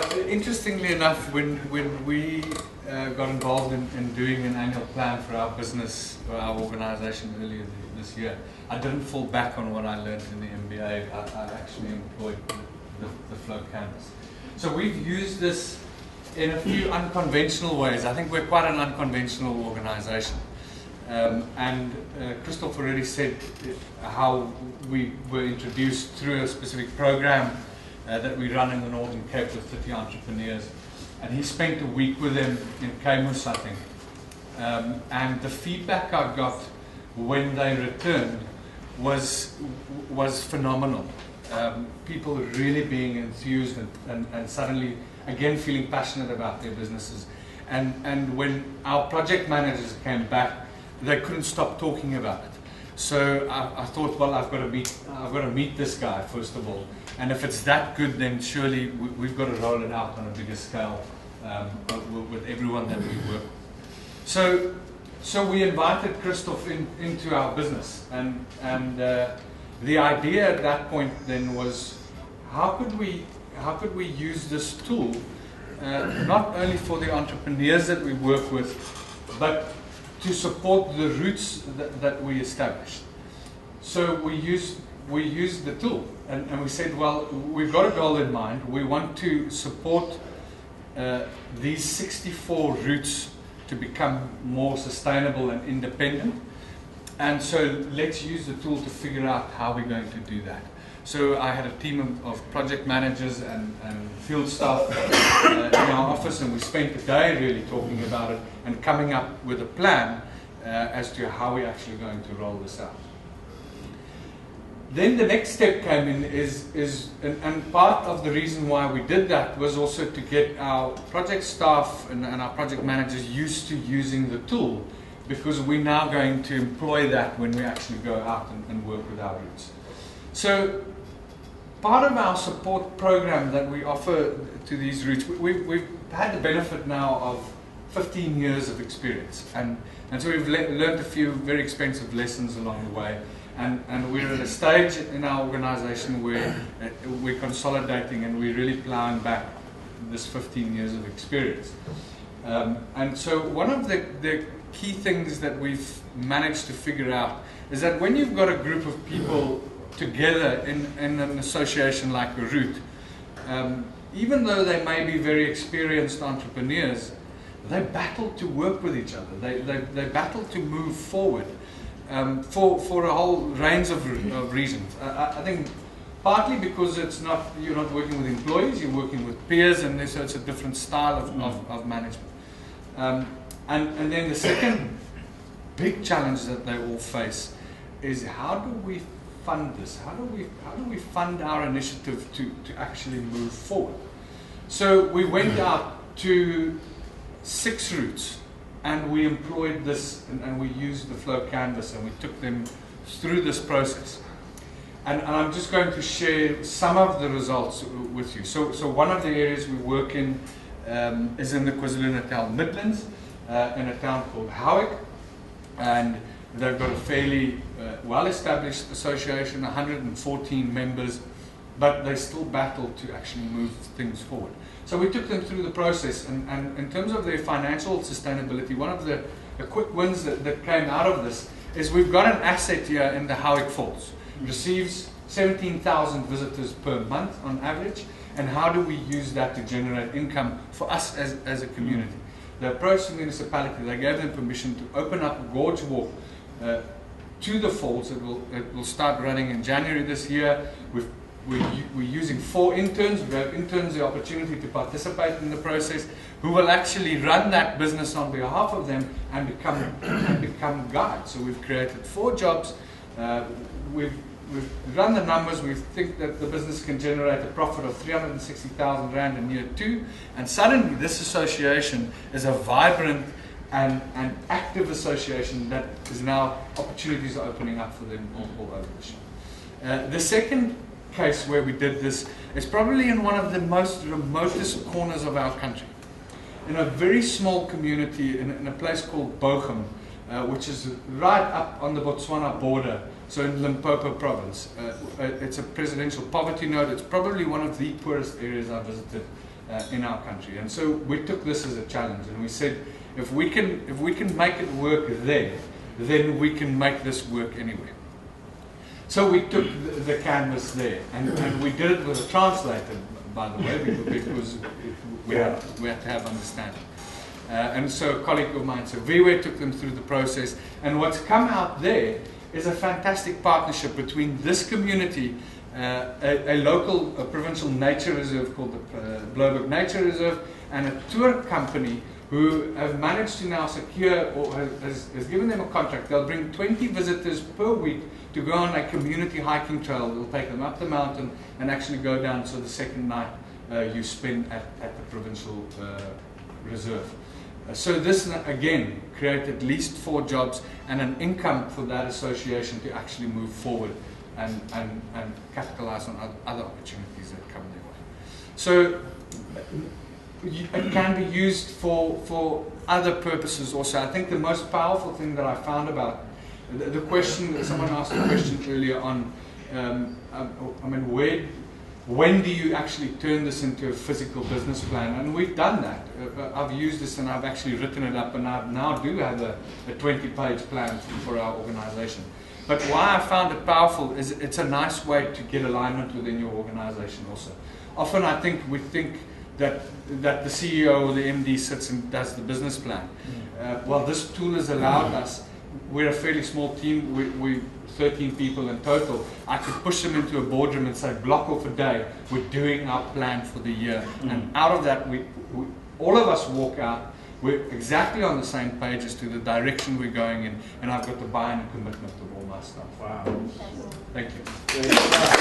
Yeah, interestingly enough, when we got involved in doing an annual plan for our business, for our organization earlier this year, I didn't fall back on what I learned in the MBA. I actually employed the flow canvas. So we've used this in a few unconventional ways. I think we're quite an unconventional organization. And Christoph already said how we were introduced through a specific program that we run in the Northern Cape with 30 entrepreneurs. And he spent a week with them in Camus, I think. And the feedback I got when they returned was phenomenal. People really being enthused and suddenly, again, feeling passionate about their businesses. And when our project managers came back, they couldn't stop talking about it. So I thought, well, I've got to meet this guy first of all, and if it's that good, then surely we've got to roll it out on a bigger scale with everyone that we work with. So we invited Christoph into our business, and the idea at that point then was, how could we use this tool not only for the entrepreneurs that we work with, but to support the routes that we established. So we used the tool, and we said, well, we've got a goal in mind. We want to support these 64 routes to become more sustainable and independent. And so let's use the tool to figure out how we're going to do that. So I had a team of project managers and field staff in our office, and we spent the day really talking about it and coming up with a plan as to how we're actually going to roll this out. Then the next step came in and part of the reason why we did that was also to get our project staff and our project managers used to using the tool, because we're now going to employ that when we actually go out and work with our routes. So part of our support program that we offer to these routes, we've had the benefit now of 15 years of experience, and so we've learned a few very expensive lessons along the way, and we're at a stage in our organization where we're consolidating and we're really plowing back this 15 years of experience. And so one of the key things that we've managed to figure out is that when you've got a group of people together in an association like a route, even though they may be very experienced entrepreneurs, they battle to work with each other. They battle to move forward for a whole range of reasons. I think partly because you're not working with employees, you're working with peers, and so it's a different style of management. And then the second big challenge that they all face is, how do we fund this? How do we fund our initiative to actually move forward? So we went out to 6 routes, and we employed this, and we used the flow canvas, and we took them through this process. And I'm just going to share some of the results with you. So one of the areas we work in is in the KwaZulu-Natal Midlands, in a town called Howick, and they've got a fairly well-established association, 114 members, but they still battle to actually move things forward. So we took them through the process, and in terms of their financial sustainability, one of the quick wins that came out of this is we've got an asset here in the Howick Falls. It receives 17,000 visitors per month on average, and how do we use that to generate income for us as a community? They approached the municipality, they gave them permission to open up a gorge walk to the falls. It will start running in January this year. We're using 4 interns. We have interns the opportunity to participate in the process, who will actually run that business on behalf of them and become guides. So we've created 4 jobs. We've run the numbers. We think that the business can generate a profit of 360,000 Rand in year 2, and suddenly this association is a vibrant and active association that is now, opportunities are opening up for them all over the show. The second case where we did this is probably in one of the most remotest corners of our country, in a very small community in a place called Bochum, which is right up on the Botswana border, so in Limpopo province. It's a presidential poverty node. It's probably one of the poorest areas I visited in our country. And so we took this as a challenge, and we said, if we can make it work there, then we can make this work anywhere. So we took the canvas there, and we did it with a translator, by the way, because we had to have understanding. And so a colleague of mine, so Viwe, took them through the process, and what's come out there is a fantastic partnership between this community, a local provincial nature reserve called the Bloberg Nature Reserve, and a tour company who have managed to now secure, or has given them a contract. They'll bring 20 visitors per week to go on a community hiking trail. They'll take them up the mountain and actually go down, so the second night you spend at the provincial reserve. So this, again, created at least 4 jobs and an income for that association to actually move forward and capitalize on other opportunities that come their way. So it can be used for other purposes also. I think the most powerful thing that I found about the question that someone asked a question earlier on, I mean, when do you actually turn this into a physical business plan? And we've done that. I've used this and I've actually written it up, and I now do have a 20-page plan for our organization. But why I found it powerful is it's a nice way to get alignment within your organization also. Often I think we think that the CEO or the MD sits and does the business plan. Well, this tool has allowed us, we're a fairly small team, we're 13 people in total. I could push them into a boardroom and say, block off a day, we're doing our plan for the year. And out of that, we all of us walk out, we're exactly on the same page as to the direction we're going in, and I've got the buy-in and commitment of all my staff. Wow. Thank you.